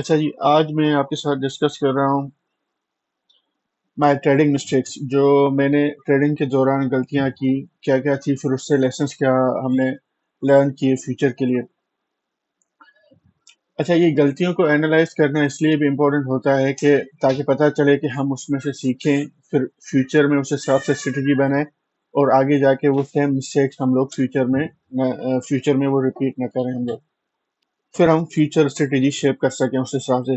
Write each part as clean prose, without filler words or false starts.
اچھا جی، آج میں آپ کے ساتھ ڈسکس کر رہا ہوں مائی ٹریڈنگ مسٹیکس، جو میں نے ٹریڈنگ کے دوران غلطیاں کی، کیا کیا تھی، پھر اس سے لیسنس کیا ہم نے لرن کیے فیوچر کے لیے۔ اچھا، یہ غلطیوں کو اینالائز کرنا اس لیے بھی امپورٹنٹ ہوتا ہے کہ تاکہ پتہ چلے کہ ہم اس میں سے سیکھیں، پھر فیوچر میں اس حساب سے اسٹریٹجی بنائیں، اور آگے جا کے وہ سیم مسٹیکس ہم لوگ فیوچر میں وہ ریپیٹ نہ کریں ہم لوگ، پھر ہم فیوچر اسٹریٹجی شیپ کر سکیں اس حساب سے۔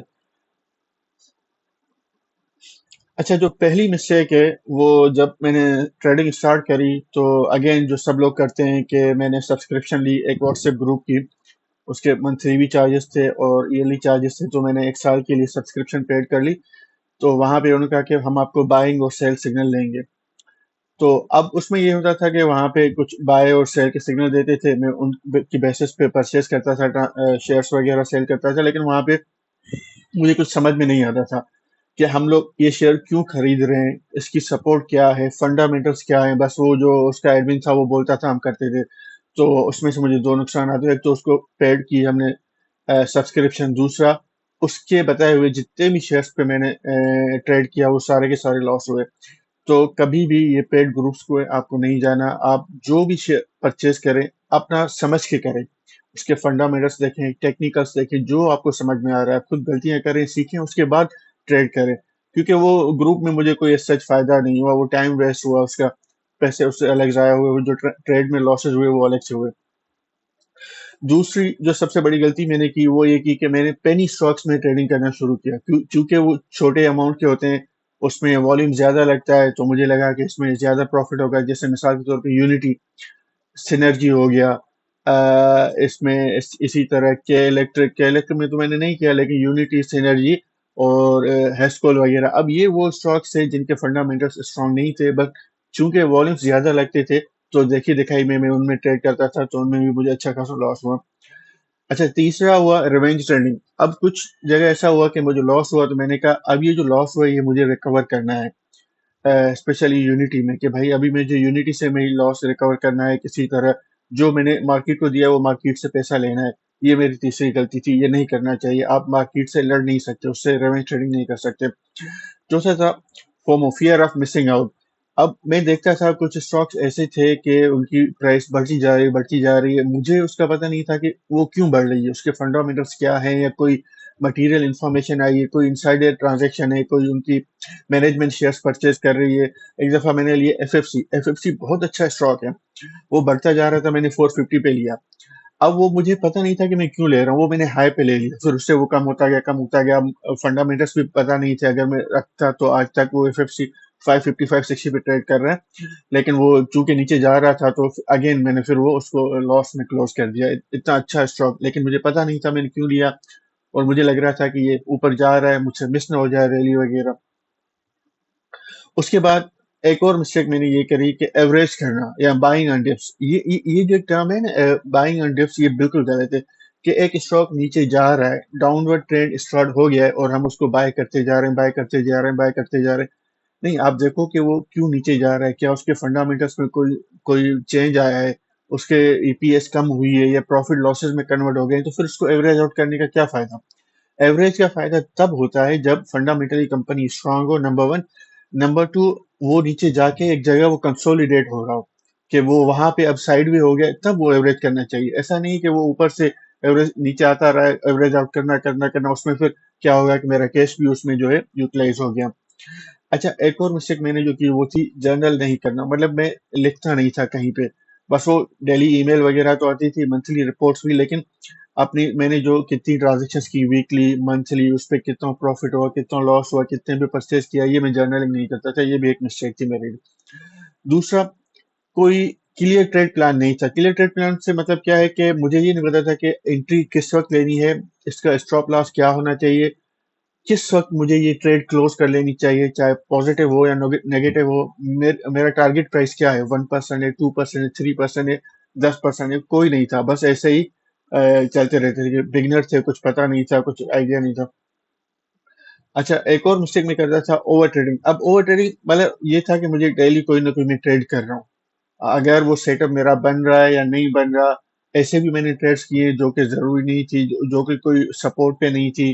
اچھا، جو پہلی مسٹیک ہے وہ جب میں نے ٹریڈنگ اسٹارٹ کری تو اگین جو سب لوگ کرتے ہیں کہ میں نے سبسکرپشن لی ایک واٹس ایپ گروپ کی، اس کے منتھلی بھی چارجز تھے اور ایئرلی چارجز تھے، تو میں نے ایک سال کے لیے سبسکرپشن پیڈ کر لی۔ تو وہاں پہ انہوں نے کہا کہ ہم آپ کو بائنگ اور سیل سگنل دیں گے۔ تو اب اس میں یہ ہوتا تھا کہ وہاں پہ کچھ بائی اور سیل کے سگنل دیتے تھے، میں ان کی بیسس پہ پرچیز کرتا تھا، شیئرس وغیرہ سیل کرتا تھا، لیکن وہاں پہ مجھے کچھ سمجھ میں نہیں آتا تھا کہ ہم لوگ یہ شیئر کیوں خرید رہے ہیں، اس کی سپورٹ کیا ہے، فنڈامنٹلس کیا ہیں۔ بس وہ جو اس کا ایڈمن تھا وہ بولتا تھا، ہم کرتے تھے۔ تو اس میں سے مجھے دو نقصانات ہوئے، ایک تو اس کو پیڈ کی ہم نے سبسکرپشن، دوسرا اس کے بتائے ہوئے جتنے بھی شیئرس پہ میں نے ٹریڈ کیا وہ سارے کے سارے لاس ہوئے۔ تو کبھی بھی یہ پیڈ گروپس کو آپ کو نہیں جانا، آپ جو بھی شیئر پرچیز کریں اپنا سمجھ کے کریں، اس کے فنڈامنٹلس دیکھیں، ٹیکنیکلس دیکھیں، جو آپ کو سمجھ میں آ رہا ہے، خود غلطیاں کریں، سیکھیں، اس کے بعد ٹریڈ کریں۔ کیونکہ وہ گروپ میں مجھے کوئی سچ فائدہ نہیں ہوا، وہ ٹائم ویسٹ ہوا، اس کا پیسے اس سے الگ ضائع ہوئے، وہ جو ٹریڈ میں لاسز ہوئے وہ الگ سے ہوئے۔ دوسری جو سب سے بڑی غلطی میں نے کی وہ یہ کی کہ میں نے پینی اسٹاکس میں ٹریڈنگ کرنا شروع کیا، چونکہ وہ چھوٹے اماؤنٹ کے ہوتے ہیں، اس میں والیوم زیادہ لگتا ہے، تو مجھے لگا کہ اس میں زیادہ پروفٹ ہوگا۔ جیسے مثال کے طور پہ یونٹی، سینرجی ہو گیا، اس میں اسی طرح کے الیکٹرک میں تو میں نے نہیں کیا، لیکن یونٹی، سینرجی اور ہیسکول وغیرہ۔ اب یہ وہ اسٹاکس تھے جن کے فنڈامنٹلس اسٹرانگ نہیں تھے، بس چونکہ والیوم زیادہ لگتے تھے تو دیکھی دکھائی میں ان میں ٹریڈ کرتا تھا، تو ان میں بھی مجھے اچھا خاصا لاس ہوا۔ اچھا، تیسرا ہوا ریونج ٹریڈنگ۔ اب کچھ جگہ ایسا ہوا کہ مجھے لاس ہوا، تو میں نے کہا اب یہ جو لاس ہوا یہ مجھے ریکور کرنا ہے، اسپیشلی یونٹی میں، کہ بھائی ابھی مجھے یونٹی سے میں لاس ریکور کرنا ہے کسی طرح، جو میں نے مارکیٹ کو دیا وہ مارکیٹ سے پیسہ لینا ہے۔ یہ میری تیسری غلطی تھی، یہ نہیں کرنا چاہیے، آپ مارکیٹ سے لڑ نہیں سکتے، اس سے ریونج ٹریڈنگ نہیں کر سکتے۔ چوتھا تھا FOMO, fear of missing out. اب میں دیکھتا تھا کچھ اسٹاکس ایسے تھے کہ ان کی پرائس بڑھتی جا رہی ہے، مجھے اس کا پتہ نہیں تھا کہ وہ کیوں بڑھ رہی ہے، اس کے فنڈامنٹلس کیا ہیں، یا کوئی مٹیریل انفارمیشن آئی ہے، کوئی انسائڈر ٹرانزیکشن ہے، کوئی ان کی مینجمنٹ شیئرس پرچیز کر رہی ہے۔ ایک دفعہ میں نے لیے ایف ایف سی بہت اچھا اسٹاک ہے، وہ بڑھتا جا رہا تھا، میں نے 450 پہ لیا۔ اب وہ مجھے پتہ نہیں تھا کہ میں کیوں لے رہا ہوں، وہ میں نے ہائی پہ لے لیا، پھر اس سے وہ کم ہوتا گیا، فنڈامنٹلس بھی پتہ نہیں تھے، اگر میں رکھتا تو آج تک وہ ایف ایف سی 550 560 پہ ٹریڈ کر رہا ہے، لیکن وہ چونکہ نیچے جا رہا تھا تو اگین میں نے پھر وہ اس کو لاس میں کلوز کر دیا۔ اتنا اچھا اسٹاک، لیکن مجھے پتہ نہیں تھا میں نے کیوں لیا، اور مجھے لگ رہا تھا کہ یہ اوپر جا رہا ہے، مجھ سے مس نہ ہو جائے ریلی وغیرہ۔ اس کے بعد ایک اور مسٹیک میں نے یہ کری کہ ایوریج کرنا یا بائنگ آن ڈپس۔ یہ جو ٹرم ہے نا، بائنگ آن ڈپس، یہ بالکل غلط ہے کہ ایک اسٹاک نیچے جا رہا ہے، ڈاؤن ورڈ ٹرینڈ اسٹارٹ ہو گیا ہے اور ہم اس کو بائی کرتے جا رہے ہیں، بائی کرتے جا رہے ہیں۔ نہیں، آپ دیکھو کہ وہ کیوں نیچے جا رہا ہے، کیا اس کے فنڈامنٹلس میں کوئی چینج آیا ہے، اس کے ای پی ایس کم ہوئی ہے یا پروفٹ لاسز میں کنورٹ ہو گئے ہیں، تو پھر اس کو ایوریج آؤٹ کرنے کا کیا فائدہ؟ ایوریج کا فائدہ تب ہوتا ہے جب فنڈامنٹلی کمپنی اسٹرانگ ہو، نمبر ون۔ نمبر ٹو، وہ نیچے جا کے ایک جگہ وہ کنسولیڈیٹ ہو رہا ہو، کہ وہ وہاں پہ اب سائڈ بھی ہو گیا، تب وہ ایوریج کرنا چاہیے۔ ایسا نہیں کہ وہ اوپر سے ایوریج نیچے آتا رہا ہے، ایوریج آؤٹ کرنا، اس میں پھر کیا ہوگا کہ میرا کیش بھی اس میں جو ہے یوٹیلائز ہو گیا۔ اچھا، ایک اور مسٹیک میں نے جو کی وہ تھی جرنل نہیں کرنا، مطلب میں لکھتا نہیں تھا کہیں پہ، بس وہ ڈیلی ای میل وغیرہ تو آتی تھی، منتھلی رپورٹس بھی، لیکن میں نے جو کتنی ٹرانزیکشنز کی، ویکلی، منتھلی، اس پہ کتنا پروفٹ ہوا، کتنا لاس ہوا، کتنے پہ پرچیز کیا، یہ میں جرنلنگ نہیں کرتا تھا، یہ بھی ایک مسٹیک تھی میرے لیے۔ دوسرا، کوئی کلیئر ٹریڈ پلان نہیں تھا۔ کلیئر ٹریڈ پلان سے مطلب کیا ہے کہ مجھے یہ نہیں پتا تھا کہ انٹری کس وقت لینی ہے، اس کا اسٹاپ لاس کیا ہونا چاہیے، کس وقت مجھے یہ ٹریڈ کلوز کر لینی چاہیے، چاہے پازیٹیو ہو یا نیگیٹو ہو، میرا ٹارگیٹ پرائس کیا ہے، 1% ہے، 2% ہے، 3% ہے، 10% ہے، کوئی نہیں تھا، بس ایسے ہی چلتے رہتے تھے، بگنر تھے، کچھ پتا نہیں تھا، کچھ آئیڈیا نہیں تھا۔ اچھا، ایک اور مسٹیک میں کرتا تھا اوور ٹریڈنگ۔ اب اوور ٹریڈنگ مطلب یہ تھا کہ مجھے ڈیلی کوئی نہ کوئی میں ٹریڈ کر رہا ہوں، اگر وہ سیٹ اپ میرا بن رہا ہے یا نہیں بن رہا۔ ایسے بھی میں نے ٹریڈس کیے جو کہ ضروری نہیں تھی، جو کہ کوئی سپورٹ پہ نہیں تھی،